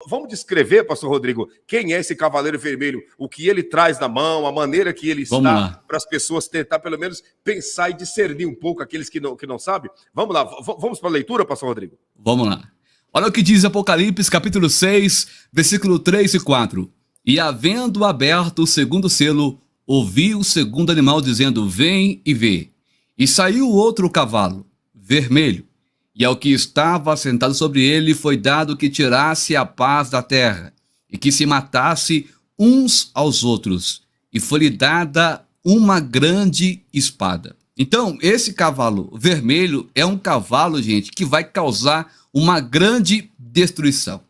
Vamos descrever, pastor Rodrigo, quem é esse cavaleiro vermelho, o que ele traz na mão, a maneira que ele está, para as pessoas tentar pelo menos pensar e discernir um pouco aqueles que não sabem. Vamos lá, vamos para a leitura, pastor Rodrigo? Vamos lá. Olha o que diz Apocalipse, capítulo 6, versículo 3 e 4. E havendo aberto o segundo selo, ouvi o segundo animal dizendo, vem e vê. E saiu outro cavalo, vermelho, e ao que estava sentado sobre ele foi dado que tirasse a paz da terra, e que se matasse uns aos outros, e foi-lhe dada uma grande espada. Então, esse cavalo vermelho é um cavalo, gente, que vai causar uma grande destruição,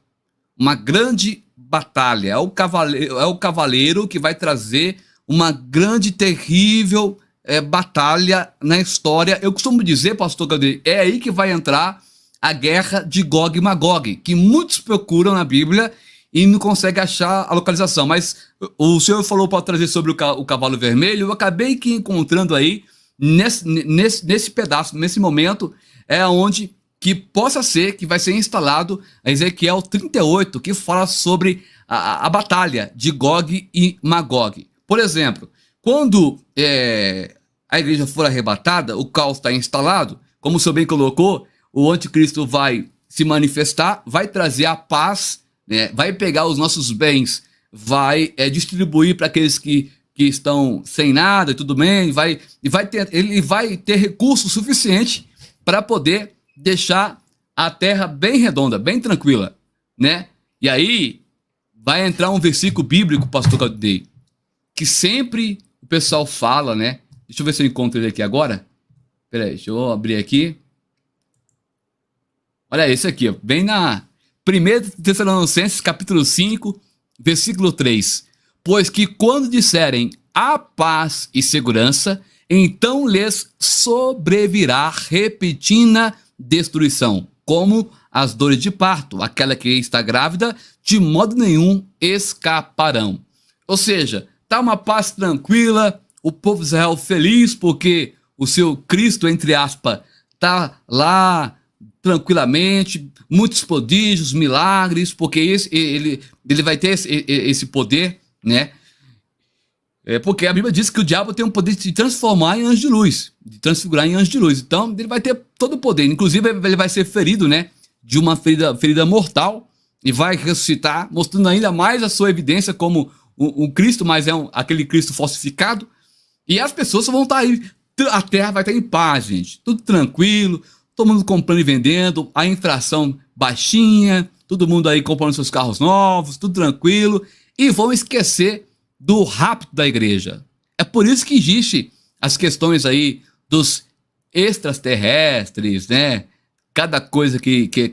uma grande batalha. É o cavaleiro que vai trazer uma grande, terrível batalha na história. Eu costumo dizer, pastor Gabriel, é aí que vai entrar a guerra de Gog e Magog, que muitos procuram na Bíblia e não conseguem achar a localização. Mas o senhor falou para trazer sobre o cavalo vermelho, eu acabei que encontrando aí, nesse pedaço, nesse momento, é onde que possa ser que vai ser instalado a Ezequiel 38, que fala sobre a batalha de Gog e Magog. Por exemplo, quando a igreja for arrebatada, o caos está instalado, como o senhor bem colocou, o anticristo vai se manifestar, vai trazer a paz, né, vai pegar os nossos bens, vai distribuir para aqueles que estão sem nada e tudo bem, ele vai ter recurso suficiente para poder deixar a terra bem redonda, bem tranquila, né? E aí vai entrar um versículo bíblico, pastor Claudinei, que sempre o pessoal fala, né? Deixa eu ver se eu encontro ele aqui agora. Peraí, deixa eu abrir aqui. Olha esse aqui, ó, bem na 1 Tessalonicenses, capítulo 5, versículo 3. Pois que quando disserem a paz e segurança, então lhes sobrevirá repentina destruição, como as dores de parto, aquela que está grávida, de modo nenhum escaparão. Ou seja, tá uma paz tranquila, o povo de Israel feliz porque o seu Cristo, entre aspas, tá lá tranquilamente, muitos prodígios, milagres, porque ele vai ter esse poder, né? Porque a Bíblia diz que o diabo tem o poder de se transformar em anjo de luz, de transfigurar em anjo de luz. Então, ele vai ter todo o poder. Inclusive, ele vai ser ferido, né? De uma ferida mortal e vai ressuscitar, mostrando ainda mais a sua evidência como um Cristo, mas é aquele Cristo falsificado. E as pessoas vão estar aí. A terra vai estar em paz, gente. Tudo tranquilo, todo mundo comprando e vendendo, a inflação baixinha, todo mundo aí comprando seus carros novos, tudo tranquilo. E vão esquecer do rapto da igreja. É por isso que existe as questões aí dos extraterrestres, né? Cada coisa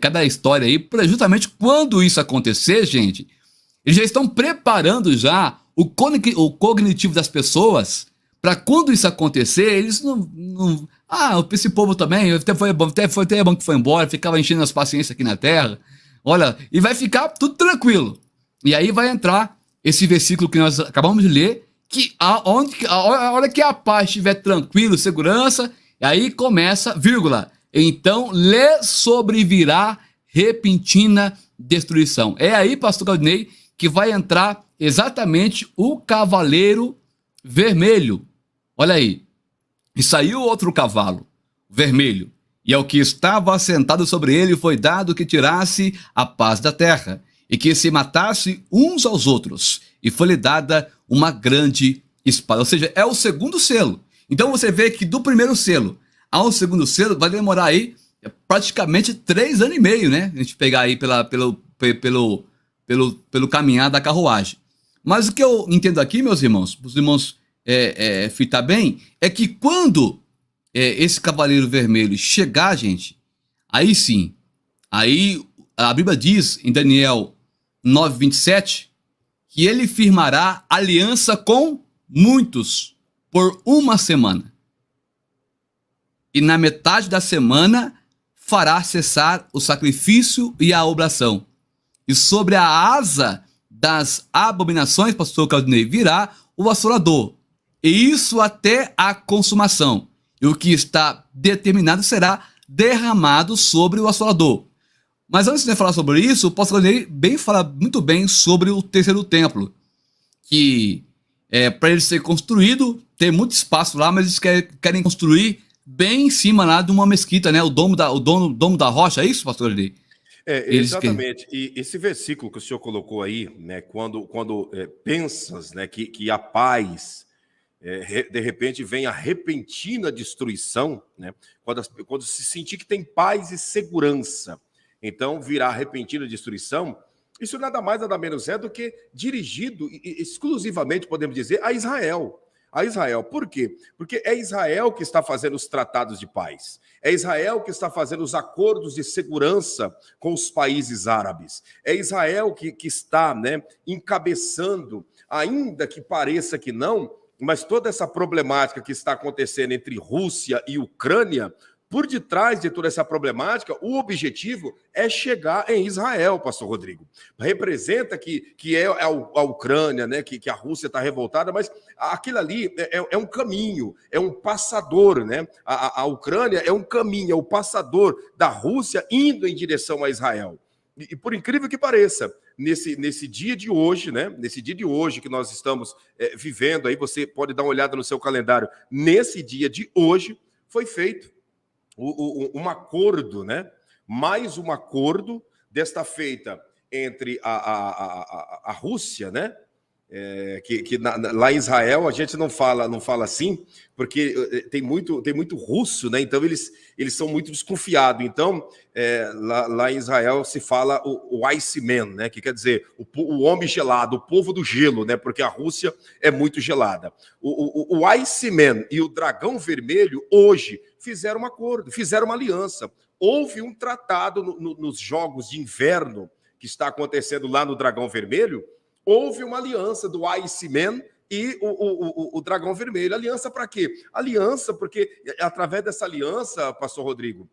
cada história aí, justamente quando isso acontecer, gente, eles já estão preparando já o cognitivo das pessoas para quando isso acontecer, eles não esse povo também, até foi bom que foi embora, ficava enchendo as paciências aqui na terra, olha, e vai ficar tudo tranquilo. E aí vai entrar esse versículo que nós acabamos de ler, que a hora que a paz estiver tranquilo, segurança, aí começa, vírgula, então lhe sobrevirá repentina destruição. É aí, pastor Claudinei, que vai entrar exatamente o cavaleiro vermelho. Olha aí. E saiu outro cavalo, vermelho, e ao que estava sentado sobre ele foi dado que tirasse a paz da terra, e que se matasse uns aos outros, e foi-lhe dada uma grande espada. Ou seja, é o segundo selo. Então você vê que do primeiro selo ao segundo selo vai demorar aí praticamente 3 anos e meio, né? A gente pegar aí pelo caminhar da carruagem. Mas o que eu entendo aqui, meus irmãos, os irmãos fitar bem, é que quando esse cavaleiro vermelho chegar, gente, aí sim, aí a Bíblia diz em Daniel 9:27 que ele firmará aliança com muitos por uma semana. E na metade da semana fará cessar o sacrifício e a oblação. E sobre a asa das abominações, pastor Claudinei, virá o assolador. E isso até a consumação. E o que está determinado será derramado sobre o assolador. Mas antes de falar sobre isso, o pastor bem falar muito bem sobre o terceiro templo, que para ele ser construído, tem muito espaço lá, mas eles querem construir bem em cima lá de uma mesquita, né? O domo da rocha, é isso, pastor Eli? Exatamente. E esse versículo que o senhor colocou aí, né? Quando pensas, né, que a paz, de repente vem a repentina destruição, né? Quando se sentir que tem paz e segurança, então virá a repentina destruição. Isso nada mais, nada menos é do que dirigido exclusivamente, podemos dizer, a Israel. A Israel. Por quê? Porque é Israel que está fazendo os tratados de paz. É Israel que está fazendo os acordos de segurança com os países árabes. É Israel que está, né, encabeçando, ainda que pareça que não, mas toda essa problemática que está acontecendo entre Rússia e Ucrânia, por detrás de toda essa problemática, o objetivo é chegar em Israel, pastor Rodrigo. Representa que é a Ucrânia, né, que a Rússia está revoltada, mas aquilo ali é um caminho, é um passador, né? A Ucrânia é um caminho, é o passador da Rússia indo em direção a Israel. E por incrível que pareça, nesse dia de hoje, né? Nesse dia de hoje que nós estamos vivendo, aí você pode dar uma olhada no seu calendário, nesse dia de hoje foi feito um acordo, né? Mais um acordo desta feita entre a Rússia, né? Lá em Israel a gente não fala assim, porque tem muito russo, né? Então eles são muito desconfiados. Então lá em Israel se fala o Iceman, né? Que quer dizer o homem gelado, o povo do gelo, né? Porque a Rússia é muito gelada. O Iceman e o Dragão Vermelho hoje fizeram um acordo, fizeram uma aliança. Houve um tratado nos Jogos de Inverno que está acontecendo lá no Dragão Vermelho. Houve uma aliança do Iceman e o Dragão Vermelho. Aliança para quê? Aliança porque, através dessa aliança, pastor Rodrigo,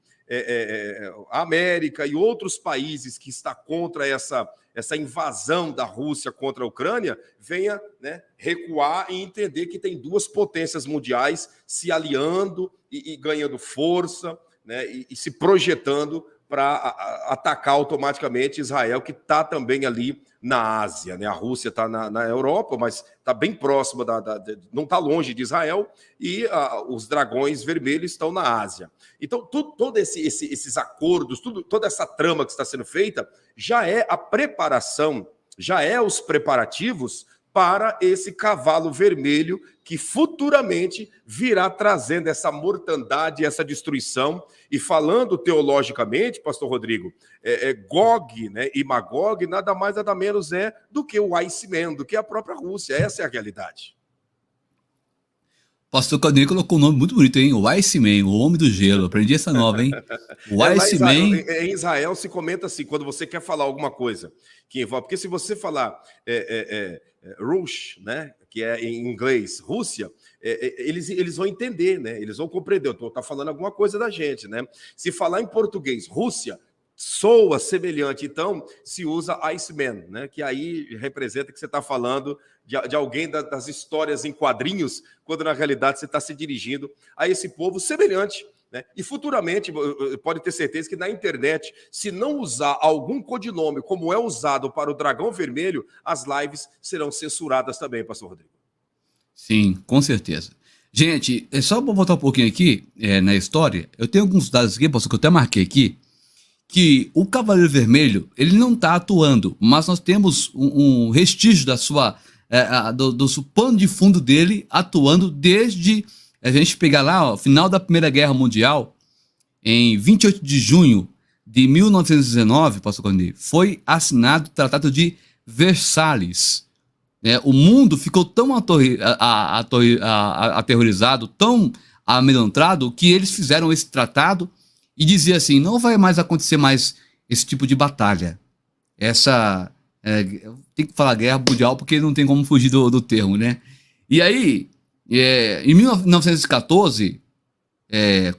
a América e outros países que estão contra essa invasão da Rússia contra a Ucrânia, venha, né, recuar e entender que tem duas potências mundiais se aliando e ganhando força, né, e se projetando para atacar automaticamente Israel, que está também ali na Ásia, né? A Rússia está na Europa, mas está bem próxima, não está longe de Israel, e os dragões vermelhos estão na Ásia. Então, todos esses acordos, toda essa trama que está sendo feita, já é a preparação, já é os preparativos para esse cavalo vermelho que futuramente virá trazendo essa mortandade, essa destruição. E falando teologicamente, pastor Rodrigo, Gog, né, e Magog nada mais nada menos é do que o Iceman, do que a própria Rússia. Essa é a realidade. Pastor Claudinei colocou um nome muito bonito, hein? O Iceman, o Homem do Gelo. Aprendi essa nova, hein? O Iceman... Em Israel se comenta assim, quando você quer falar alguma coisa que envolve... Porque se você falar Rush, né, que é em inglês, Rússia, eles vão entender, né? Eles vão compreender. Eu estou falando alguma coisa da gente, né? Se falar em português, Rússia, soa semelhante, então se usa Iceman, né? Que aí representa que você está falando de alguém das histórias em quadrinhos, quando na realidade você está se dirigindo a esse povo semelhante, né? E futuramente, pode ter certeza que na internet, se não usar algum codinome como é usado para o Dragão Vermelho, as lives serão censuradas também, pastor Rodrigo. Sim, com certeza. Gente, só para voltar um pouquinho aqui na história, eu tenho alguns dados aqui, pastor, que eu até marquei aqui, que o Cavaleiro Vermelho, ele não está atuando, mas nós temos um vestígio da sua, do pano de fundo dele atuando desde a gente pegar lá, ó, final da Primeira Guerra Mundial, em 28 de junho de 1919, pastor Claudinei, foi assinado o Tratado de Versalhes. O mundo ficou tão aterrorizado, tão amedrontado, que eles fizeram esse tratado e dizia assim, não vai mais acontecer mais esse tipo de batalha. Tem que falar guerra mundial porque não tem como fugir do termo, né? E aí, em 1914,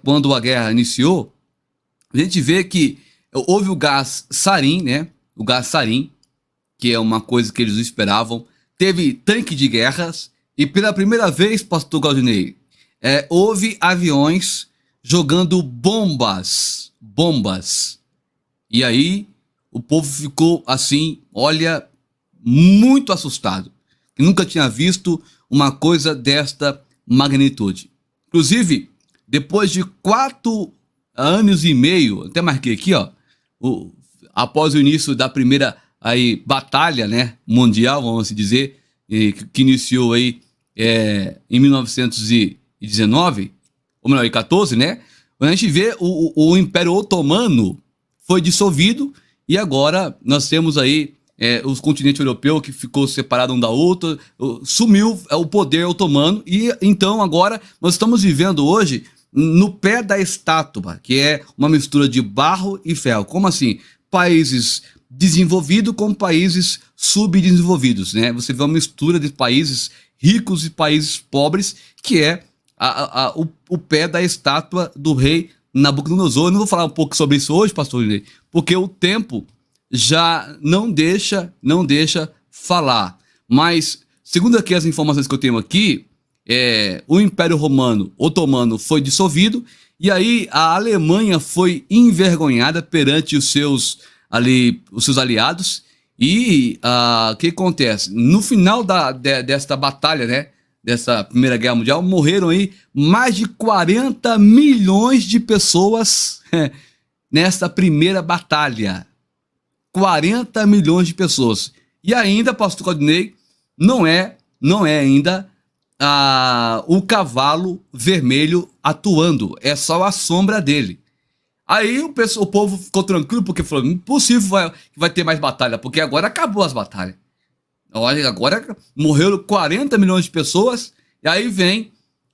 quando a guerra iniciou, a gente vê que houve o gás sarin, né? O gás sarin, que é uma coisa que eles não esperavam. Teve tanque de guerras e pela primeira vez, pastor Claudinei, houve aviões jogando bombas. E aí o povo ficou assim, olha, muito assustado, que nunca tinha visto uma coisa desta magnitude. Inclusive, depois de 4 anos e meio, até marquei aqui, ó, após o início da primeira aí, batalha, né, mundial, vamos dizer, que iniciou aí em 1919, ou melhor, em 14, né, a gente vê o Império Otomano foi dissolvido e agora nós temos aí os continentes europeus que ficou separado um da outra, sumiu o poder otomano e então agora nós estamos vivendo hoje no pé da estátua, que é uma mistura de barro e ferro. Como assim? Países desenvolvidos com países subdesenvolvidos, né? Você vê uma mistura de países ricos e países pobres, que é o pé da estátua do rei Nabucodonosor. Eu não vou falar um pouco sobre isso hoje, pastor Lili, porque o tempo já não deixa falar. Mas, segundo aqui as informações que eu tenho aqui, o Império Otomano foi dissolvido e aí a Alemanha foi envergonhada perante os seus aliados. E o que acontece? No final desta batalha, né, dessa Primeira Guerra Mundial, morreram aí mais de 40 milhões de pessoas nessa primeira batalha. 40 milhões de pessoas. E ainda, pastor Claudinei, não é ainda o cavalo vermelho atuando, é só a sombra dele. Aí o povo ficou tranquilo, porque falou, impossível que vai ter mais batalha, porque agora acabou as batalhas. Olha, agora morreram 40 milhões de pessoas, e aí vem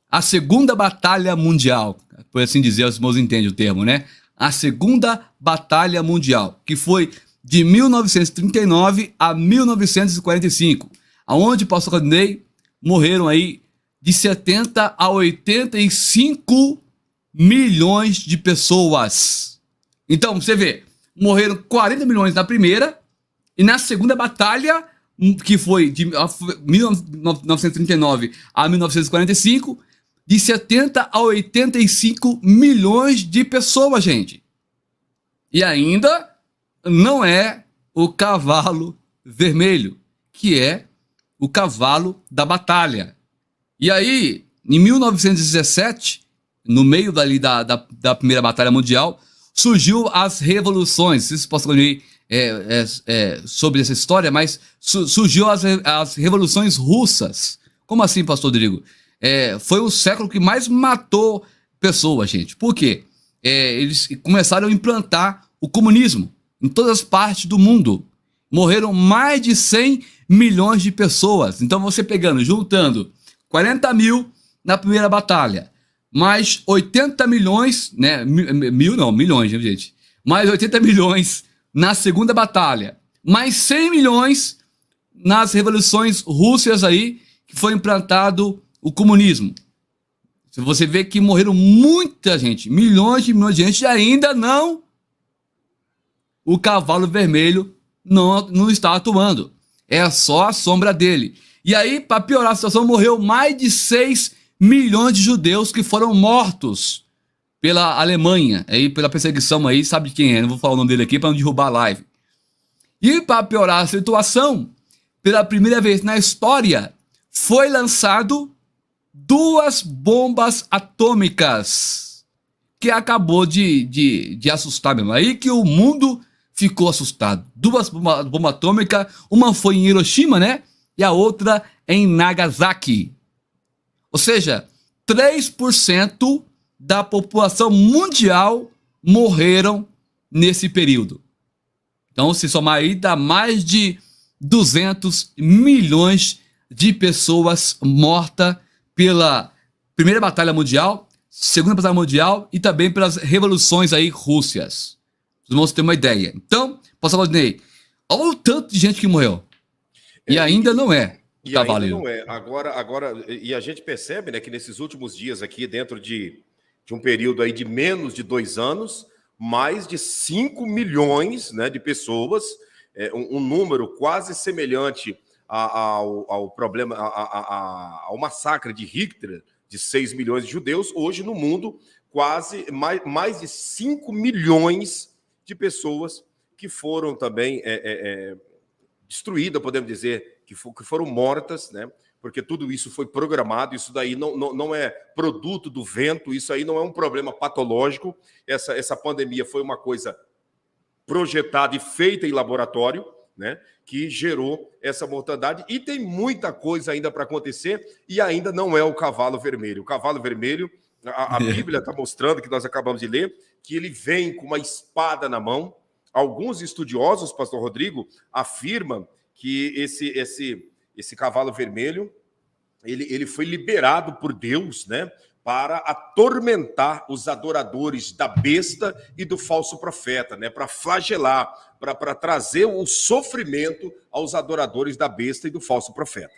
a Segunda Batalha Mundial, por assim dizer, os irmãos entendem o termo, né? A Segunda Batalha Mundial, que foi de 1939 a 1945, aonde, pastor Claudinei, morreram aí de 70 a 85 milhões de pessoas. Então, você vê, morreram 40 milhões na primeira, e na segunda batalha, que foi de 1939 a 1945, de 70 a 85 milhões de pessoas, gente. E ainda não é o cavalo vermelho, que é o cavalo da batalha. E aí, em 1917, no meio da Primeira Batalha Mundial, surgiu as revoluções. Vocês possam ler sobre essa história, mas surgiu as revoluções russas. Como assim, pastor Rodrigo? Foi o século que mais matou pessoas, gente. Por quê? Eles começaram a implantar o comunismo em todas as partes do mundo. Morreram mais de 100 milhões de pessoas. Então você juntando 40 mil na primeira batalha, mais 80 milhões, né? Milhões, gente. Mais 80 milhões na segunda batalha, mais 100 milhões nas revoluções russas aí, que foi implantado o comunismo. Você vê que morreram muita gente, milhões de gente, e ainda não, o cavalo vermelho não está atuando. É só a sombra dele. E aí, para piorar a situação, morreu mais de 6 milhões de judeus que foram mortos pela Alemanha, aí, pela perseguição aí, sabe quem é, não vou falar o nome dele aqui para não derrubar a live. E para piorar a situação, pela primeira vez na história, foi lançado 2 bombas atômicas, que acabou de assustar mesmo. Aí que o mundo ficou assustado. 2 bombas atômicas, uma foi em Hiroshima, né? E a outra em Nagasaki. Ou seja, 3% da população mundial morreram nesse período. Então, se somar aí, dá mais de 200 milhões de pessoas mortas pela Primeira Batalha Mundial, Segunda Batalha Mundial e também pelas revoluções aí rússias. Os irmãos terem uma ideia. Então, pastor Valdinei, olha o tanto de gente que morreu. E ainda não é o cavalo. Ainda não é. Agora, e a gente percebe, né, que nesses últimos dias aqui, dentro de um período aí de menos de 2 anos, mais de 5 milhões, né, de pessoas, um número quase semelhante ao problema, ao massacre de Hitler, de 6 milhões de judeus. Hoje no mundo, quase mais de 5 milhões de pessoas que foram também destruídas, podemos dizer, que foram mortas, né? Porque tudo isso foi programado, isso daí não é produto do vento, isso aí não é um problema patológico. Essa pandemia foi uma coisa projetada e feita em laboratório, né, que gerou essa mortandade. E tem muita coisa ainda para acontecer, e ainda não é o cavalo vermelho. O cavalo vermelho, a Bíblia está mostrando, que nós acabamos de ler, que ele vem com uma espada na mão. Alguns estudiosos, pastor Rodrigo, afirmam que esse cavalo vermelho, ele foi liberado por Deus, né, para atormentar os adoradores da besta e do falso profeta, né, para flagelar, para trazer o sofrimento aos adoradores da besta e do falso profeta.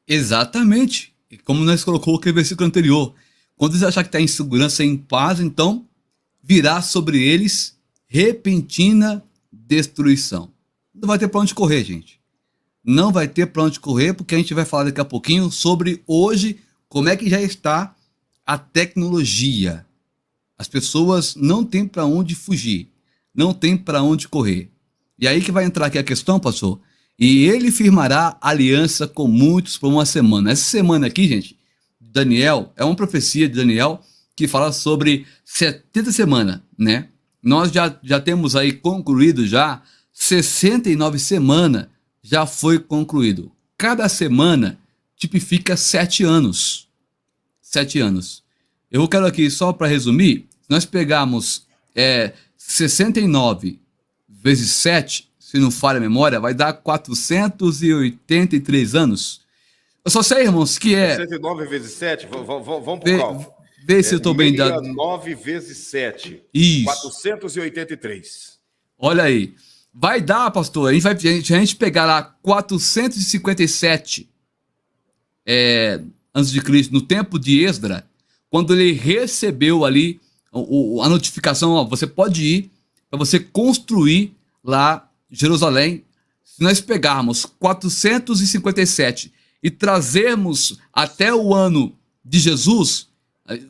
Exatamente. Como nós colocou aquele versículo anterior. Quando eles acharem que está em segurança e em paz, então virá sobre eles repentina destruição. Não vai ter para onde correr, gente. Não vai ter para onde correr, porque a gente vai falar daqui a pouquinho sobre hoje como é que já está a tecnologia. As pessoas não têm para onde fugir, não têm para onde correr. E aí que vai entrar aqui a questão, pastor. E ele firmará aliança com muitos por uma semana. Essa semana aqui, gente, Daniel, é uma profecia de Daniel que fala sobre 70 semanas, né? Nós já temos aí concluído já 69 semanas. Já foi concluído. Cada semana tipifica 7 anos. 7 anos. Eu quero aqui, só para resumir, nós pegamos 69 vezes 7, se não falha a memória, vai dar 483 anos. Eu só sei, irmãos, que 69 vezes 7, vamos para o cálculo. Vê se eu estou bem dado. 9 vezes 7. Isso. 483. Olha aí. Vai dar, pastor, a gente pegar lá 457 antes de Cristo, no tempo de Esdra, quando ele recebeu ali a notificação, ó, você pode ir para você construir lá Jerusalém. Se nós pegarmos 457 e trazermos até o ano de Jesus,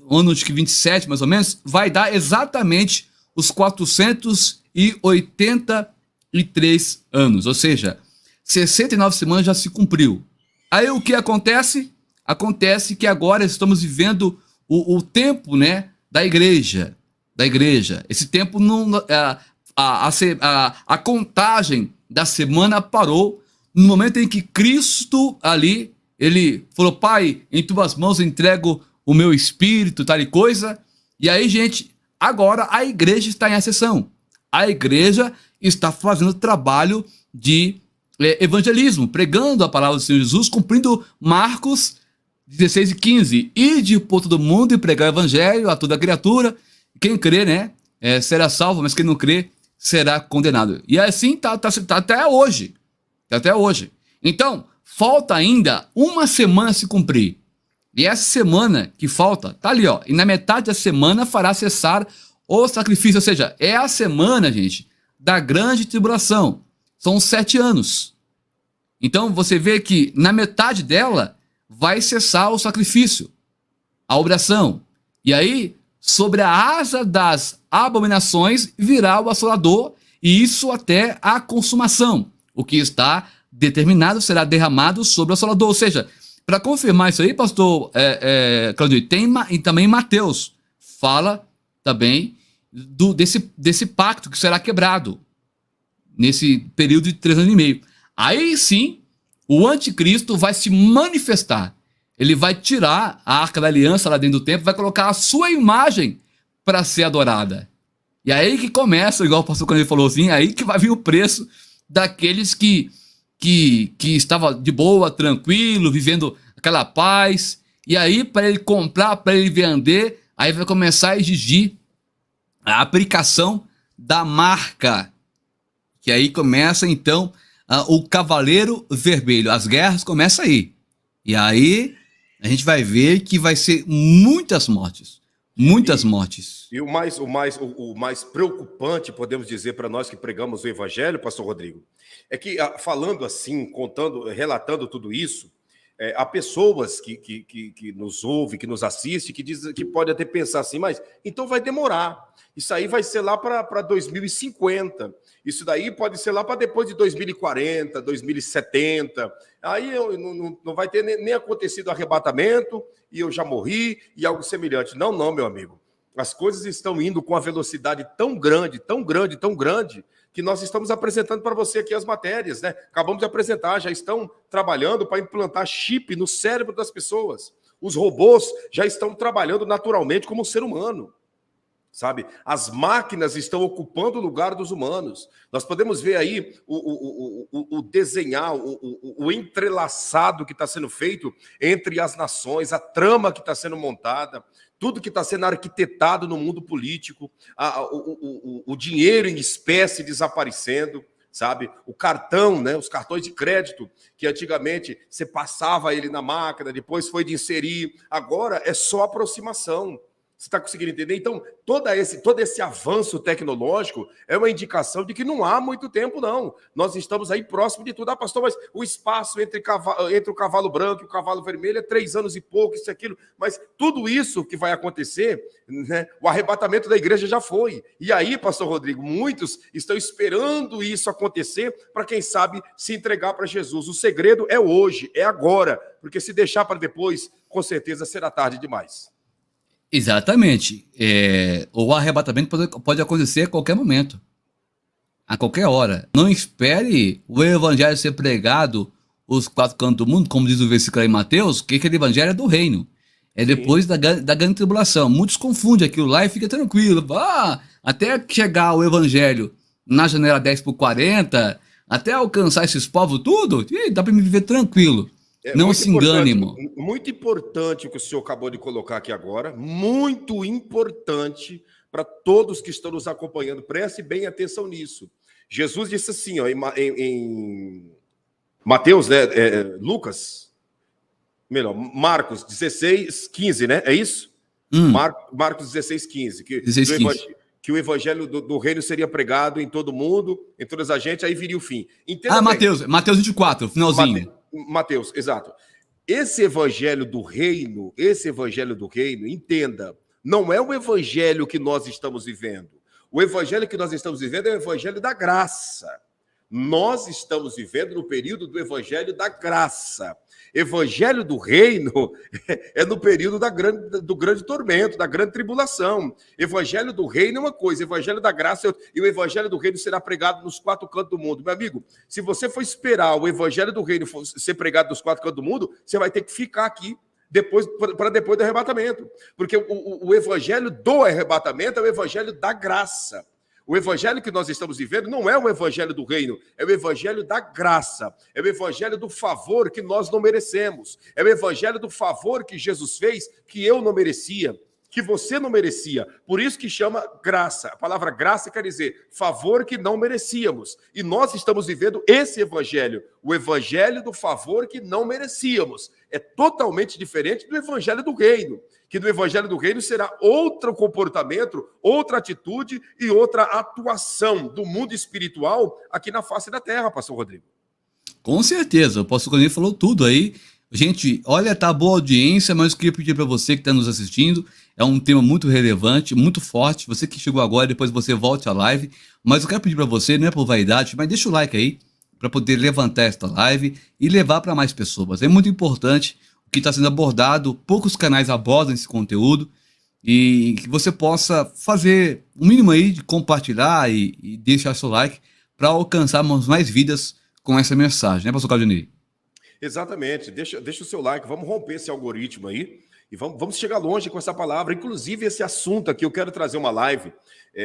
o ano de 27 mais ou menos, vai dar exatamente os 483 anos, ou seja, 69 semanas já se cumpriu. Aí o que acontece? Acontece que agora estamos vivendo o tempo, né, da igreja. Esse tempo, a contagem da semana parou no momento em que Cristo ali, ele falou, Pai, em tuas mãos entrego o meu espírito, tal e coisa. E aí, gente, agora a igreja está em ascensão. A igreja está fazendo trabalho de evangelismo, pregando a palavra do Senhor Jesus, cumprindo Marcos 16 e 15. Ide por todo mundo e pregar o evangelho a toda criatura. Quem crê, né, será salvo, mas quem não crê será condenado. E assim tá até hoje. Até hoje. Então, falta ainda uma semana a se cumprir. E essa semana que falta, tá ali, ó. E na metade da semana fará cessar o sacrifício. Ou seja, é a semana, gente, da grande tribulação. São 7 anos. Então, você vê que na metade dela vai cessar o sacrifício, a oração. E aí, sobre a asa das abominações, virá o assolador, e isso até a consumação. O que está determinado será derramado sobre o assolador. Ou seja, para confirmar isso aí, pastor Claudio, tem e também Mateus fala também desse pacto que será quebrado nesse período de 3 anos e meio. Aí sim, o anticristo vai se manifestar. Ele vai tirar a arca da aliança lá dentro do templo, vai colocar a sua imagem para ser adorada. E aí que começa, igual o pastor Claudio falou assim, aí que vai vir o preço daqueles que estava de boa, tranquilo, vivendo aquela paz. E aí, para ele comprar, para ele vender, aí vai começar a exigir a aplicação da marca. Que aí começa, então, o Cavaleiro Vermelho. As guerras começam aí. E aí, a gente vai ver que vai ser muitas mortes. Muitas mortes. E o mais preocupante, podemos dizer, para nós que pregamos o Evangelho, pastor Rodrigo, é que, falando assim, relatando tudo isso, há pessoas que nos ouvem, que nos assistem, que dizem que pode até pensar assim, mas então vai demorar. Isso aí vai ser lá para 2050. Isso daí pode ser lá para depois de 2040, 2070. Aí não vai ter nem acontecido arrebatamento e eu já morri e algo semelhante. Não, meu amigo. As coisas estão indo com a velocidade tão grande, tão grande, tão grande, que nós estamos apresentando para você aqui as matérias, né? Acabamos de apresentar, já estão trabalhando para implantar chip no cérebro das pessoas. Os robôs já estão trabalhando naturalmente como um ser humano, sabe? As máquinas estão ocupando o lugar dos humanos. Nós podemos ver aí o desenhar, o entrelaçado que está sendo feito entre as nações, a trama que está sendo montada, tudo que está sendo arquitetado no mundo político, o dinheiro em espécie desaparecendo, sabe? O cartão, né? Os cartões de crédito, que antigamente você passava ele na máquina, depois foi de inserir, agora é só aproximação. Você está conseguindo entender? Então, todo esse avanço tecnológico é uma indicação de que não há muito tempo, não. Nós estamos aí próximo de tudo. Ah, pastor, mas o espaço entre o cavalo branco e o cavalo vermelho é 3 anos e pouco, isso e aquilo. Mas tudo isso que vai acontecer, né, o arrebatamento da igreja já foi. E aí, pastor Rodrigo, muitos estão esperando isso acontecer para, quem sabe, se entregar para Jesus. O segredo é hoje, é agora. Porque se deixar para depois, com certeza será tarde demais. Exatamente. O arrebatamento pode acontecer a qualquer momento, a qualquer hora. Não espere o evangelho ser pregado os 4 cantos do mundo, como diz o versículo aí em Mateus, que aquele evangelho é do reino. É depois da grande tribulação. Muitos confundem aquilo lá e fica tranquilo. Até chegar o evangelho na janela 10/40, até alcançar esses povos tudo, dá para me viver tranquilo. Não se engane, irmão. Muito importante o que o senhor acabou de colocar aqui agora. Muito importante para todos que estão nos acompanhando. Preste bem atenção nisso. Jesus disse assim, ó, em Mateus, né, Marcos 16:15, né? É isso? Marcos 16:15. Que o evangelho do reino seria pregado em todo mundo, em todas as gente, aí viria o fim. Mateus 24, finalzinho. Mateus, exato. Esse evangelho do reino, entenda, não é o evangelho que nós estamos vivendo. O evangelho que nós estamos vivendo é o evangelho da graça. Nós estamos vivendo no período do evangelho da graça. Evangelho do reino é no período do grande tormento, da grande tribulação. Evangelho do reino é uma coisa, evangelho da graça e o evangelho do reino será pregado nos 4 cantos do mundo. Meu amigo, se você for esperar o evangelho do reino ser pregado nos 4 cantos do mundo, você vai ter que ficar aqui para depois do arrebatamento. Porque o evangelho do arrebatamento é o evangelho da graça. O evangelho que nós estamos vivendo não é o evangelho do reino, é o evangelho da graça, é o evangelho do favor que nós não merecemos, é o evangelho do favor que Jesus fez, que eu não merecia, que você não merecia. Por isso que chama graça. A palavra graça quer dizer favor que não merecíamos. E nós estamos vivendo esse evangelho, o evangelho do favor que não merecíamos. É totalmente diferente do evangelho do reino, que no evangelho do reino será outro comportamento, outra atitude e outra atuação do mundo espiritual aqui na face da terra, pastor Rodrigo. Com certeza, o pastor Rodrigo falou tudo aí. Gente, olha, tá boa audiência, mas eu queria pedir para você que está nos assistindo, é um tema muito relevante, muito forte, você que chegou agora, depois você volte à live, mas eu quero pedir para você, não é por vaidade, mas deixa o like aí, para poder levantar esta live e levar para mais pessoas. É muito importante o que está sendo abordado, poucos canais abordam esse conteúdo, e que você possa fazer o mínimo aí de compartilhar e deixar seu like para alcançarmos mais vidas com essa mensagem, né, pastor Claudionei? Exatamente, deixa o seu like, vamos romper esse algoritmo aí e vamos chegar longe com essa palavra. Inclusive esse assunto aqui, eu quero trazer uma live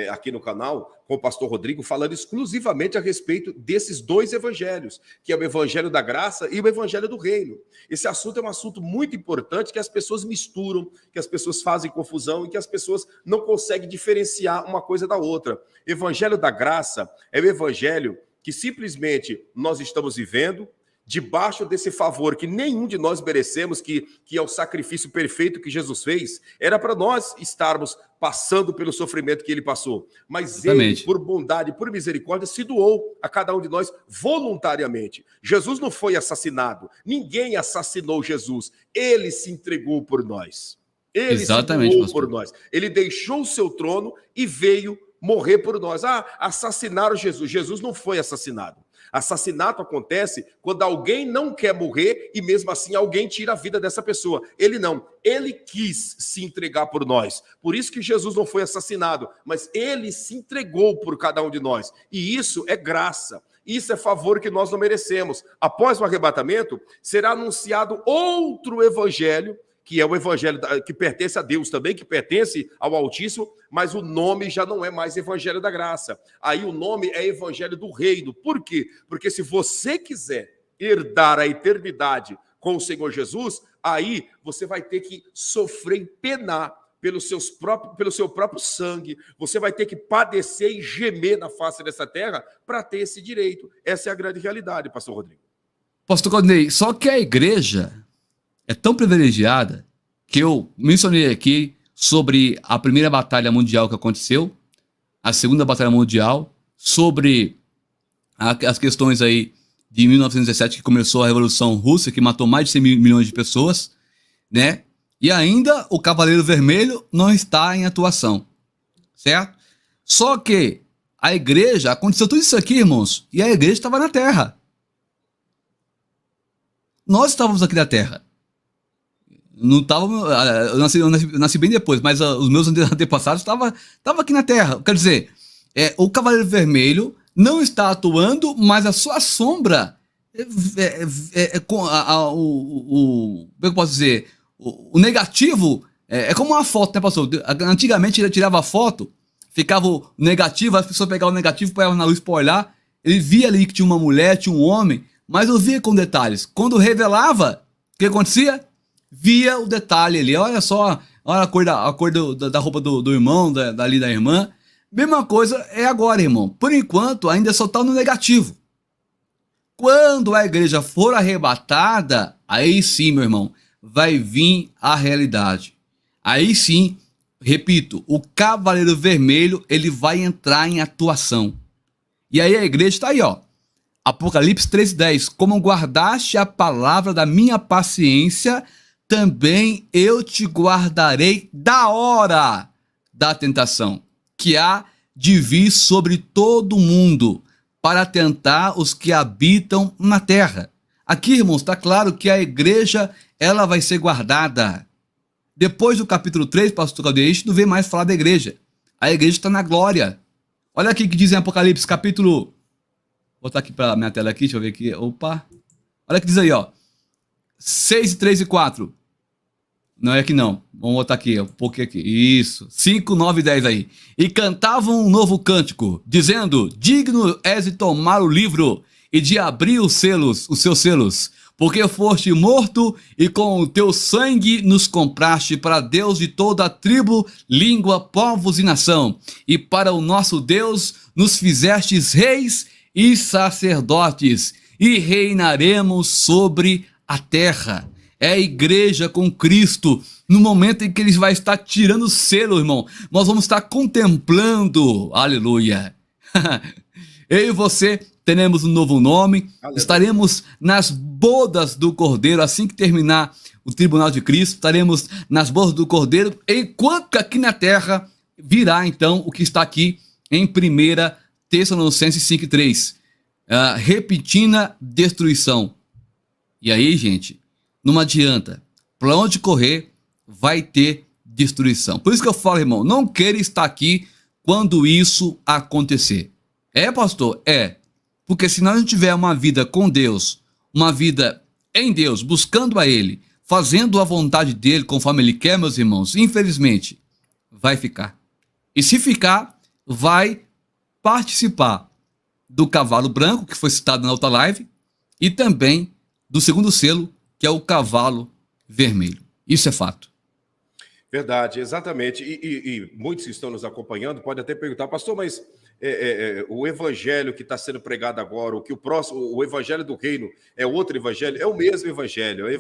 aqui no canal com o pastor Rodrigo falando exclusivamente a respeito desses 2 evangelhos, que é o evangelho da graça e o evangelho do reino. Esse assunto é um assunto muito importante que as pessoas misturam, que as pessoas fazem confusão e que as pessoas não conseguem diferenciar uma coisa da outra. Evangelho da graça é o evangelho que simplesmente nós estamos vivendo debaixo desse favor que nenhum de nós merecemos, que é o sacrifício perfeito que Jesus fez, era para nós estarmos passando pelo sofrimento que ele passou. Mas Exatamente. ele, por bondade, por misericórdia, se doou a cada um de nós voluntariamente. Jesus não foi assassinado. Ninguém assassinou Jesus. Ele se entregou por nós. Ele Exatamente, se doou pastor. por nós. Ele deixou o seu trono e veio morrer por nós. Assassinaram Jesus. Jesus não foi assassinado. Assassinato acontece quando alguém não quer morrer e mesmo assim alguém tira a vida dessa pessoa. Ele não. Ele quis se entregar por nós. Por isso que Jesus não foi assassinado, mas ele se entregou por cada um de nós. E isso é graça. Isso é favor que nós não merecemos. Após o arrebatamento, será anunciado outro evangelho, que é o evangelho que pertence a Deus também, que pertence ao Altíssimo, mas o nome já não é mais evangelho da graça. Aí o nome é evangelho do reino. Por quê? Porque se você quiser herdar a eternidade com o Senhor Jesus, aí você vai ter que sofrer e penar pelo seu próprio sangue. Você vai ter que padecer e gemer na face dessa terra para ter esse direito. Essa é a grande realidade, pastor Rodrigo. Pastor Claudinei, só que a igreja é tão privilegiada que eu mencionei aqui sobre a primeira batalha mundial que aconteceu, a segunda batalha mundial, sobre as questões aí de 1917, que começou a Revolução Russa, que matou mais de 100 milhões de pessoas, né? E ainda o Cavaleiro Vermelho não está em atuação, certo? Só que a igreja, aconteceu tudo isso aqui, irmãos, e a igreja estava na terra. Nós estávamos aqui na terra. Não estávamos, eu nasci bem depois, mas os meus antepassados estavam aqui na terra. Quer dizer, o Cavaleiro Vermelho não está atuando, mas a sua sombra como é que eu posso dizer? O negativo é como uma foto, né, pastor? Antigamente ele tirava foto, ficava o negativo, as pessoas pegavam o negativo, põevam na luz para olhar, ele via ali que tinha uma mulher, tinha um homem, mas eu via com detalhes. Quando revelava, o que acontecia? Via o detalhe ali, olha só, olha a cor da roupa do irmão, da irmã. Mesma coisa é agora, irmão. Por enquanto, ainda só está no negativo. Quando a igreja for arrebatada, aí sim, meu irmão, vai vir a realidade. Aí sim, repito, o Cavaleiro Vermelho, ele vai entrar em atuação. E aí a igreja está aí, ó. Apocalipse 3:10. Como guardaste a palavra da minha paciência, também eu te guardarei da hora da tentação, que há de vir sobre todo o mundo, para tentar os que habitam na terra. Aqui, irmãos, está claro que a igreja, ela vai ser guardada. Depois do capítulo 3, pastor Claudio, a gente não vê mais falar da igreja. A igreja está na glória. Olha aqui o que diz em Apocalipse, capítulo... Vou botar aqui para minha tela aqui, deixa eu ver aqui. Opa! Olha o que diz aí, ó. 6, 3 e 4. Não é aqui não. Vamos botar aqui, um pouquinho aqui. Isso. 5, 9 e 10 aí. E cantavam um novo cântico, dizendo: digno és de tomar o livro e de abrir os seus selos, porque foste morto e com o teu sangue nos compraste para Deus de toda a tribo, língua, povos e nação. E para o nosso Deus nos fizestes reis e sacerdotes, e reinaremos sobre a terra. É a igreja com Cristo. No momento em que ele vai estar tirando o selo, irmão, nós vamos estar contemplando. Aleluia. Eu e você teremos um novo nome. Aleluia. Estaremos nas bodas do Cordeiro. Assim que terminar o tribunal de Cristo, estaremos nas bodas do Cordeiro. Enquanto aqui na terra virá então o que está aqui em 1 Tessalonicenses 5:3. Repentina destruição. E aí, gente, não adianta. Para onde correr, vai ter destruição. Por isso que eu falo, irmão, não queira estar aqui quando isso acontecer. É, pastor? É. Porque se nós não tiver uma vida com Deus, uma vida em Deus, buscando a Ele, fazendo a vontade dEle conforme Ele quer, meus irmãos, infelizmente, vai ficar. E se ficar, vai participar do cavalo branco, que foi citado na outra live, e também do segundo selo, que é o cavalo vermelho. Isso é fato. Verdade, exatamente. E muitos que estão nos acompanhando podem até perguntar, pastor, mas o evangelho que está sendo pregado agora, o evangelho do reino é outro evangelho, é o mesmo evangelho. O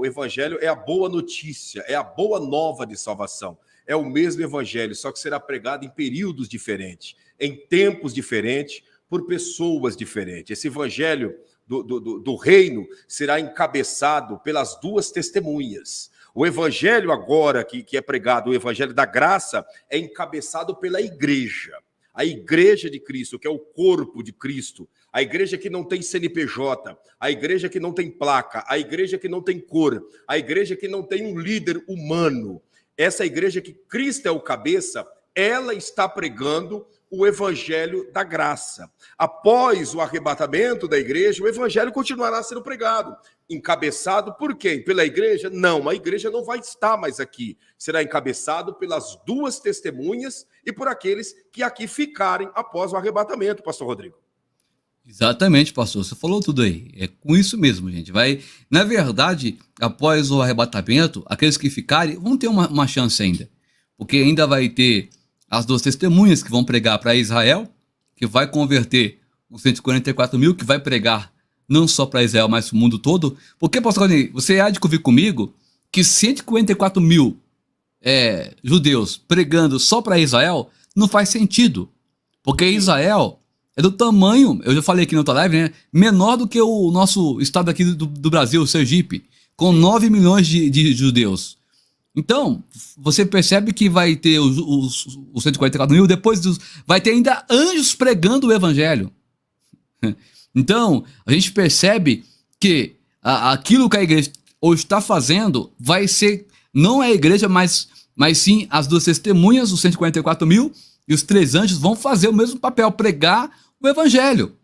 evangelho é a boa notícia, é a boa nova de salvação. É o mesmo evangelho, só que será pregado em períodos diferentes, em tempos diferentes, por pessoas diferentes. Esse evangelho do reino será encabeçado pelas duas testemunhas. O evangelho agora que é pregado, o evangelho da graça, é encabeçado pela igreja. A igreja de Cristo, que é o corpo de Cristo. A igreja que não tem CNPJ, a igreja que não tem placa, a igreja que não tem cor, a igreja que não tem um líder humano. Essa igreja que Cristo é o cabeça, ela está pregando o evangelho da graça. Após o arrebatamento da igreja, o evangelho continuará sendo pregado. Encabeçado por quem? Pela igreja? Não, a igreja não vai estar mais aqui. Será encabeçado pelas duas testemunhas e por aqueles que aqui ficarem após o arrebatamento, pastor Rodrigo. Exatamente, pastor. Você falou tudo aí. É com isso mesmo, gente. Na verdade, após o arrebatamento, aqueles que ficarem vão ter uma chance ainda. Porque ainda vai ter as duas testemunhas que vão pregar para Israel, que vai converter os 144 mil, que vai pregar não só para Israel, mas para o mundo todo. Porque, pastor Rodney, você há de convir comigo que 144 mil judeus pregando só para Israel não faz sentido. Porque Israel é do tamanho, eu já falei aqui na outra live, né? Menor do que o nosso estado aqui do Brasil, o Sergipe, com 9 milhões de judeus. Então, você percebe que vai ter os 144 mil, depois vai ter ainda anjos pregando o evangelho. Então, a gente percebe que aquilo que a igreja hoje está fazendo vai ser, não é a igreja, mas sim as duas testemunhas, os 144 mil, e os 3 anjos vão fazer o mesmo papel, pregar o evangelho.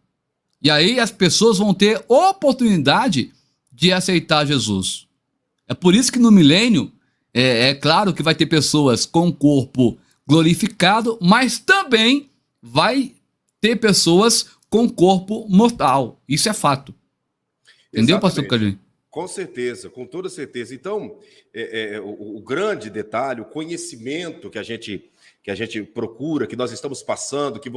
E aí as pessoas vão ter oportunidade de aceitar Jesus. É por isso que no milênio, é claro que vai ter pessoas com corpo glorificado, mas também vai ter pessoas com corpo mortal. Isso é fato. Entendeu, pastor Carlinhos? Com certeza, com toda certeza. Então, o grande detalhe, o conhecimento que a gente procura, que nós estamos passando, que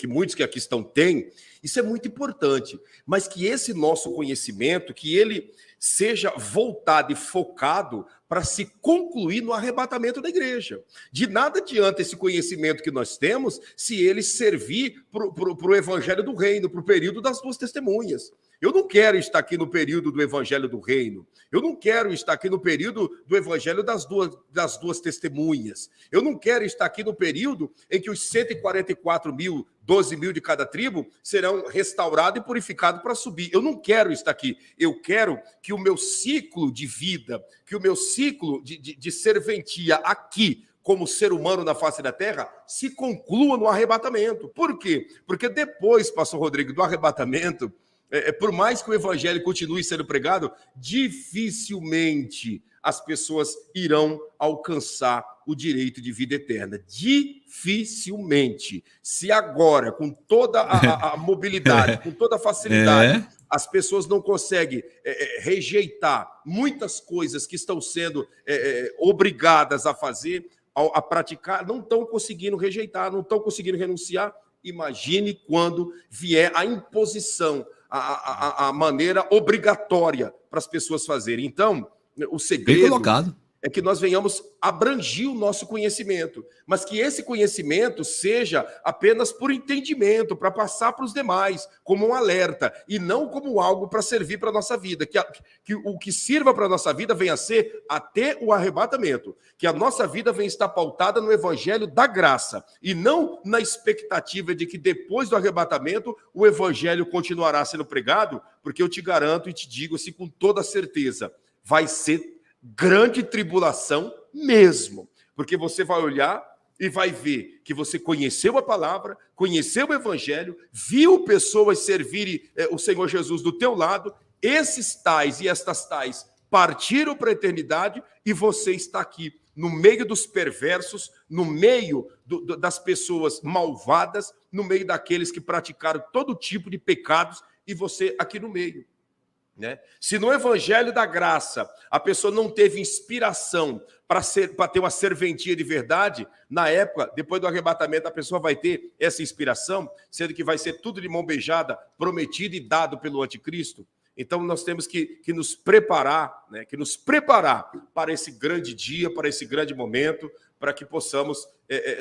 muitos que aqui estão têm, isso é muito importante. Mas que esse nosso conhecimento, que ele seja voltado e focado para se concluir no arrebatamento da igreja. De nada adianta esse conhecimento que nós temos se ele servir para o evangelho do reino, para o período das duas testemunhas. Eu não quero estar aqui no período do evangelho do reino. Eu não quero estar aqui no período do evangelho das duas testemunhas. Eu não quero estar aqui no período em que os 144 mil, 12 mil de cada tribo, serão restaurados e purificados para subir. Eu não quero estar aqui. Eu quero que o meu ciclo de vida, que o meu ciclo de serventia aqui, como ser humano na face da terra, se conclua no arrebatamento. Por quê? Porque depois, pastor Rodrigo, do arrebatamento, por mais que o evangelho continue sendo pregado, dificilmente as pessoas irão alcançar o direito de vida eterna. Dificilmente. Se agora, com toda a mobilidade, com toda a facilidade, as pessoas não conseguem rejeitar muitas coisas que estão sendo obrigadas a fazer, a praticar, não estão conseguindo rejeitar, não estão conseguindo renunciar. Imagine quando vier a imposição, a maneira obrigatória para as pessoas fazerem. Então, o segredo é que nós venhamos abrangir o nosso conhecimento, mas que esse conhecimento seja apenas por entendimento, para passar para os demais, como um alerta, e não como algo para servir para a nossa vida. Que o que sirva para a nossa vida venha a ser até o arrebatamento, que a nossa vida venha estar pautada no evangelho da graça, e não na expectativa de que depois do arrebatamento o evangelho continuará sendo pregado, porque eu te garanto e te digo assim com toda certeza, vai ser grande tribulação mesmo, porque você vai olhar e vai ver que você conheceu a palavra, conheceu o evangelho, viu pessoas servirem o Senhor Jesus do teu lado, esses tais e estas tais partiram para a eternidade e você está aqui no meio dos perversos, no meio das pessoas malvadas, no meio daqueles que praticaram todo tipo de pecados e você aqui no meio. né? Se no evangelho da graça a pessoa não teve inspiração para ter uma serventia de verdade, na época, depois do arrebatamento, a pessoa vai ter essa inspiração, sendo que vai ser tudo de mão beijada, prometido e dado pelo anticristo. Então nós temos que nos preparar, né? Que nos preparar para esse grande dia, para esse grande momento, para que possamos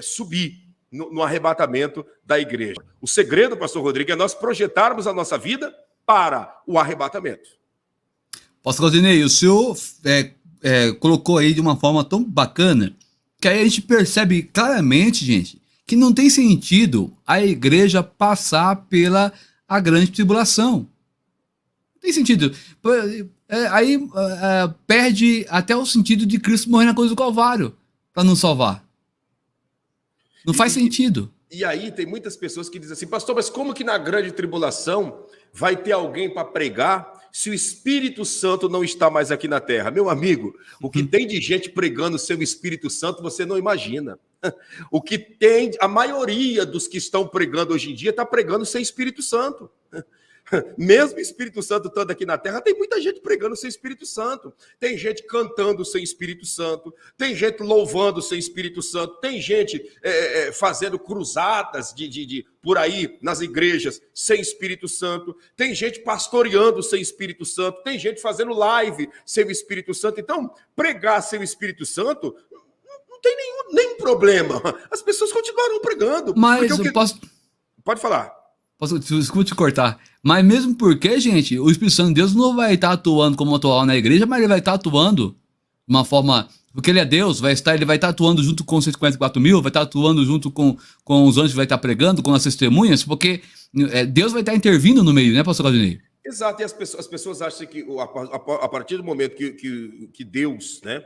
subir no arrebatamento da igreja. O segredo, pastor Rodrigo, é nós projetarmos a nossa vida para o arrebatamento. Pastor Claudinei, o senhor colocou aí de uma forma tão bacana que aí a gente percebe claramente, gente, que não tem sentido a igreja passar pela a grande tribulação. Não tem sentido. Aí perde até o sentido de Cristo morrer na cruz do Calvário para nos salvar. Não faz sentido. E aí tem muitas pessoas que dizem assim, pastor, mas como que na grande tribulação vai ter alguém para pregar se o Espírito Santo não está mais aqui na terra? Meu amigo, o que tem de gente pregando seu Espírito Santo, você não imagina. O que tem, a maioria dos que estão pregando hoje em dia está pregando sem Espírito Santo. Mesmo o Espírito Santo estando aqui na terra, tem muita gente pregando sem Espírito Santo. Tem gente cantando sem Espírito Santo. Tem gente louvando sem Espírito Santo. Tem gente fazendo cruzadas por aí nas igrejas sem Espírito Santo. Tem gente pastoreando sem Espírito Santo. Tem gente fazendo live sem o Espírito Santo. Então, pregar sem o Espírito Santo não tem nenhum problema. As pessoas continuarão pregando. Mas eu posso... Pode falar. Desculpa te cortar. Mas mesmo porque, gente, o Espírito Santo de Deus não vai estar atuando como atual na igreja, mas ele vai estar atuando de uma forma... Porque ele é Deus, ele vai estar atuando junto com os 144 mil, vai estar atuando junto com os anjos que vai estar pregando, com as testemunhas, porque Deus vai estar intervindo no meio, né, pastor Claudinei? Exato, e as pessoas acham que a partir do momento que Deus, né,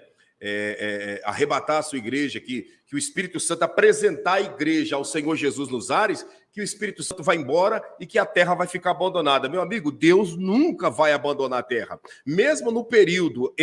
arrebatar a sua igreja, que o Espírito Santo apresentar a igreja ao Senhor Jesus nos ares, que o Espírito Santo vai embora e que a terra vai ficar abandonada. Meu amigo, Deus nunca vai abandonar a terra. Mesmo no período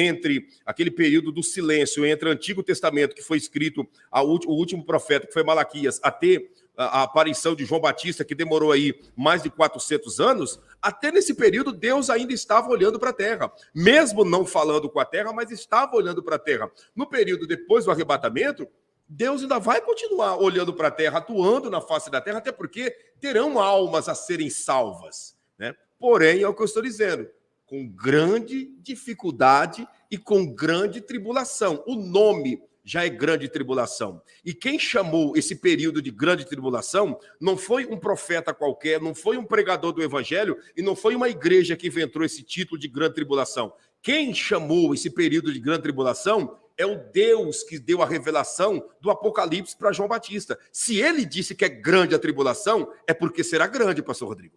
aquele período do silêncio entre o Antigo Testamento, que foi escrito o último profeta, que foi Malaquias, até a aparição de João Batista, que demorou aí mais de 400 anos, até nesse período Deus ainda estava olhando para a terra. Mesmo não falando com a terra, mas estava olhando para a terra. No período depois do arrebatamento, Deus ainda vai continuar olhando para a terra, atuando na face da terra, até porque terão almas a serem salvas, né? Porém, é o que eu estou dizendo, com grande dificuldade e com grande tribulação. O nome já é grande tribulação. E quem chamou esse período de grande tribulação não foi um profeta qualquer, não foi um pregador do evangelho e não foi uma igreja que inventou esse título de grande tribulação. Quem chamou esse período de grande tribulação é o Deus que deu a revelação do Apocalipse para João Batista. Se ele disse que é grande a tribulação, é porque será grande, pastor Rodrigo.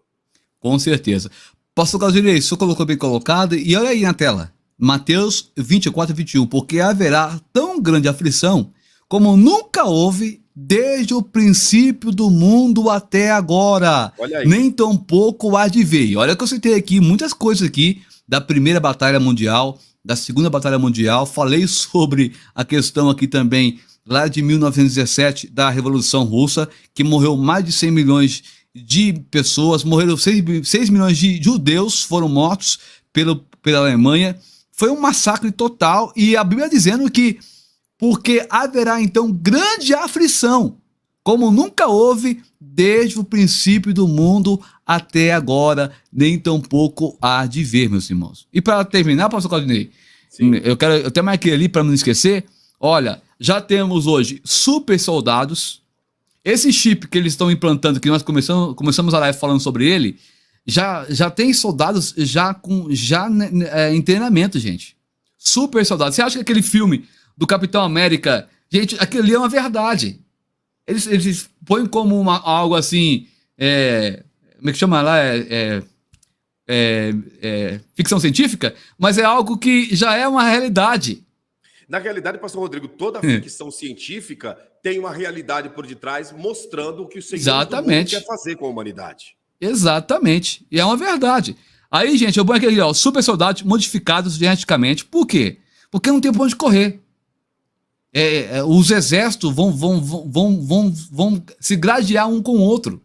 Com certeza. Pastor Claudinei, o senhor colocou bem colocado, e olha aí na tela, Mateus 24 e 21, porque haverá tão grande aflição como nunca houve desde o princípio do mundo até agora, nem tampouco há de ver. Olha que eu citei aqui muitas coisas aqui da Primeira Batalha Mundial, da Segunda Batalha Mundial, falei sobre a questão aqui também, lá de 1917, da Revolução Russa, que morreu mais de 100 milhões de pessoas, morreram 6 milhões de judeus, foram mortos pela Alemanha. Foi um massacre total, e a Bíblia dizendo que porque haverá então grande aflição, como nunca houve desde o princípio do mundo até agora, nem tampouco há de ver, meus irmãos. E para terminar, pastor Claudinei, eu até marquei ali para não esquecer, olha, já temos hoje super soldados, esse chip que eles estão implantando, que nós começamos a live falando sobre ele, já tem soldados em treinamento, gente. Super soldados. Você acha que aquele filme do Capitão América, gente, aquilo ali é uma verdade. Eles põem como algo assim, como é que chama lá? Ficção científica, mas é algo que já é uma realidade. Na realidade, pastor Rodrigo, toda ficção científica tem uma realidade por detrás, mostrando o que o Senhor do mundo quer fazer com a humanidade. Exatamente, e é uma verdade. Aí, gente, eu ponho aqui, ó, super soldados modificados geneticamente. Por quê? Porque não tem pra onde correr. Os exércitos vão se gradear um com o outro.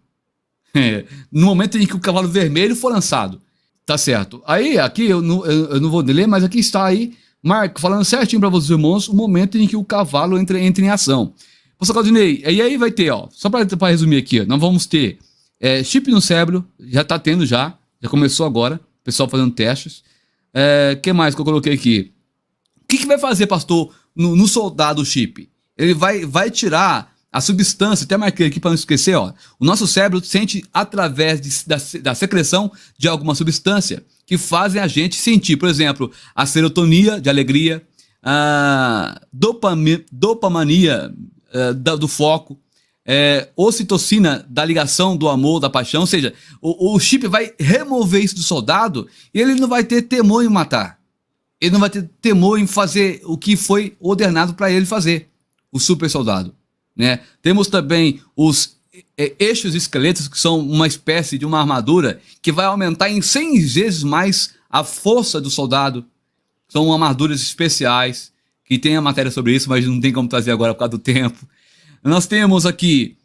No momento em que o cavalo vermelho for lançado. Tá certo. Aí, aqui, eu não vou ler, mas aqui está aí, Marco, falando certinho para vocês, irmãos, o momento em que o cavalo entra em ação. Pastor Claudinei, e aí vai ter, ó, só para resumir aqui, ó, nós vamos ter chip no cérebro, já tá tendo já começou agora, o pessoal fazendo testes. Que mais que eu coloquei aqui? O que vai fazer, pastor, no soldado chip? Ele vai tirar a substância, até marquei aqui para não esquecer, ó. O nosso cérebro sente através da secreção de alguma substância que fazem a gente sentir, por exemplo, a serotonina de alegria, a dopamina do foco, ocitocina da ligação, do amor, da paixão. Ou seja, o chip vai remover isso do soldado e ele não vai ter temor em matar. Ele não vai ter temor em fazer o que foi ordenado para ele fazer, o super soldado, né? Temos também os eixos esqueletos, que são uma espécie de uma armadura que vai aumentar em 100 vezes mais a força do soldado. São armaduras especiais, que tem a matéria sobre isso, mas não tem como trazer agora por causa do tempo. Nós temos aqui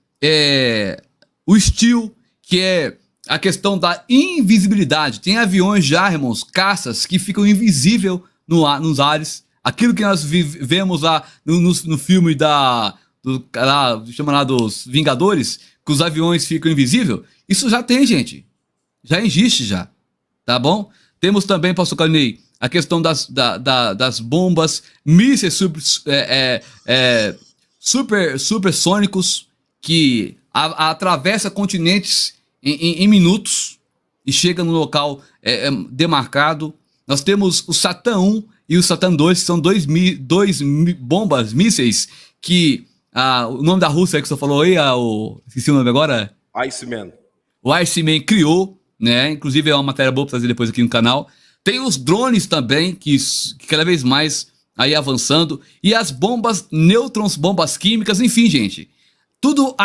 o steel, que é a questão da invisibilidade. Tem aviões já, irmãos, caças, que ficam invisíveis nos ares. Aquilo que nós vemos lá no filme chama lá dos Vingadores, que os aviões ficam invisíveis. Isso já tem, gente. Já existe já. Tá bom? Temos também, pastor Carney, a questão das bombas, mísseis supersônicos que atravessa continentes em minutos e chega no local demarcado. Nós temos o Satã 1 e o Satã 2, que são dois bombas, mísseis, que o nome da Rússia que você falou aí, esqueci o nome agora? Iceman. O Iceman criou, né? Inclusive é uma matéria boa para trazer depois aqui no canal. Tem os drones também, que cada vez mais aí avançando. E as bombas nêutrons, bombas químicas, enfim, gente. Tudo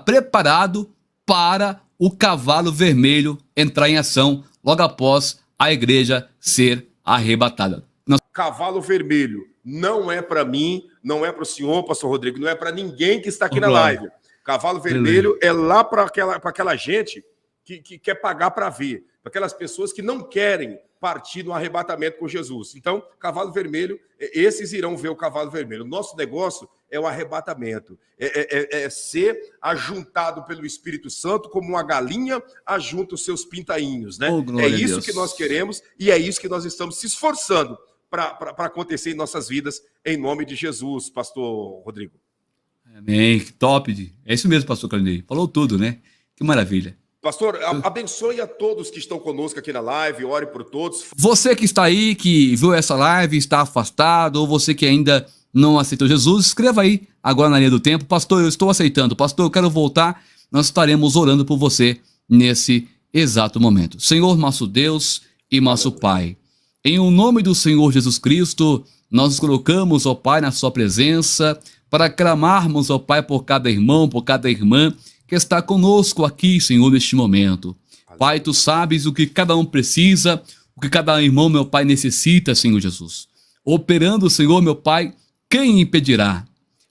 preparado para o cavalo vermelho entrar em ação logo após a igreja ser arrebatada. Cavalo vermelho não é para mim, não é para o senhor, pastor Rodrigo, não é para ninguém que está aqui na live. Cavalo vermelho é lá para aquela gente que quer pagar para ver, para aquelas pessoas que não querem partir no arrebatamento com Jesus. Então, cavalo vermelho, esses irão ver o cavalo vermelho. O nosso negócio é o arrebatamento, é ser ajuntado pelo Espírito Santo como uma galinha ajunta os seus pintainhos, né? É isso que nós queremos e é isso que nós estamos se esforçando para acontecer em nossas vidas, em nome de Jesus, pastor Rodrigo. Amém, top. É isso mesmo, pastor Carney. Falou tudo, né? Que maravilha. Pastor, abençoe a todos que estão conosco aqui na live, ore por todos. Você que está aí, que viu essa live, está afastado, ou você que ainda não aceitou Jesus, escreva aí agora na linha do tempo: pastor, eu estou aceitando, pastor, eu quero voltar. Nós estaremos orando por você nesse exato momento. Senhor, nosso Deus e nosso Pai, em o nome do Senhor Jesus Cristo, nós nos colocamos, ó Pai, na sua presença, para clamarmos, ó Pai, por cada irmão, por cada irmã que está conosco aqui, Senhor, neste momento. Pai, Tu sabes o que cada um precisa, o que cada irmão, meu Pai, necessita, Senhor Jesus. Operando, Senhor, meu Pai, quem impedirá?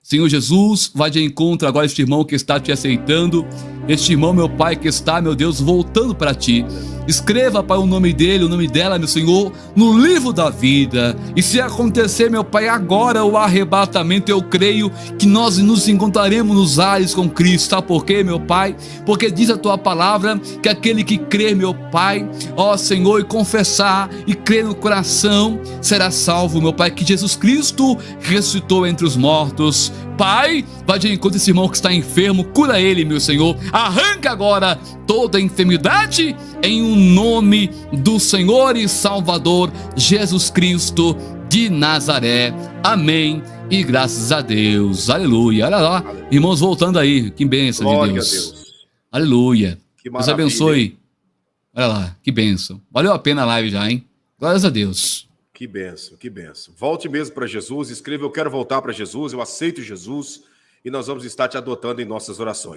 Senhor Jesus, vai de encontro agora este irmão que está Te aceitando, este irmão, meu Pai, que está, meu Deus, voltando para Ti. Escreva, Pai, o nome dele, o nome dela, meu Senhor, no livro da vida. E se acontecer, meu Pai, agora o arrebatamento, eu creio que nós nos encontraremos nos ares com Cristo. Sabe por quê, meu Pai? Porque diz a Tua palavra que aquele que crê, meu Pai, ó Senhor, e confessar e crer no coração, será salvo, meu Pai, que Jesus Cristo ressuscitou entre os mortos. Pai, vai de encontro esse irmão que está enfermo, cura ele, meu Senhor. Arranca agora toda a enfermidade em um nome do Senhor e Salvador Jesus Cristo de Nazaré. Amém. E graças a Deus. Aleluia. Olha lá, irmãos, voltando aí. Que bênção de Deus. Glória a Deus. Aleluia. Deus abençoe. Olha lá, que bênção. Valeu a pena a live já, hein? Glórias a Deus. Que bênção, que bênção. Volte mesmo para Jesus, escreva: eu quero voltar para Jesus, eu aceito Jesus, e nós vamos estar te adotando em nossas orações.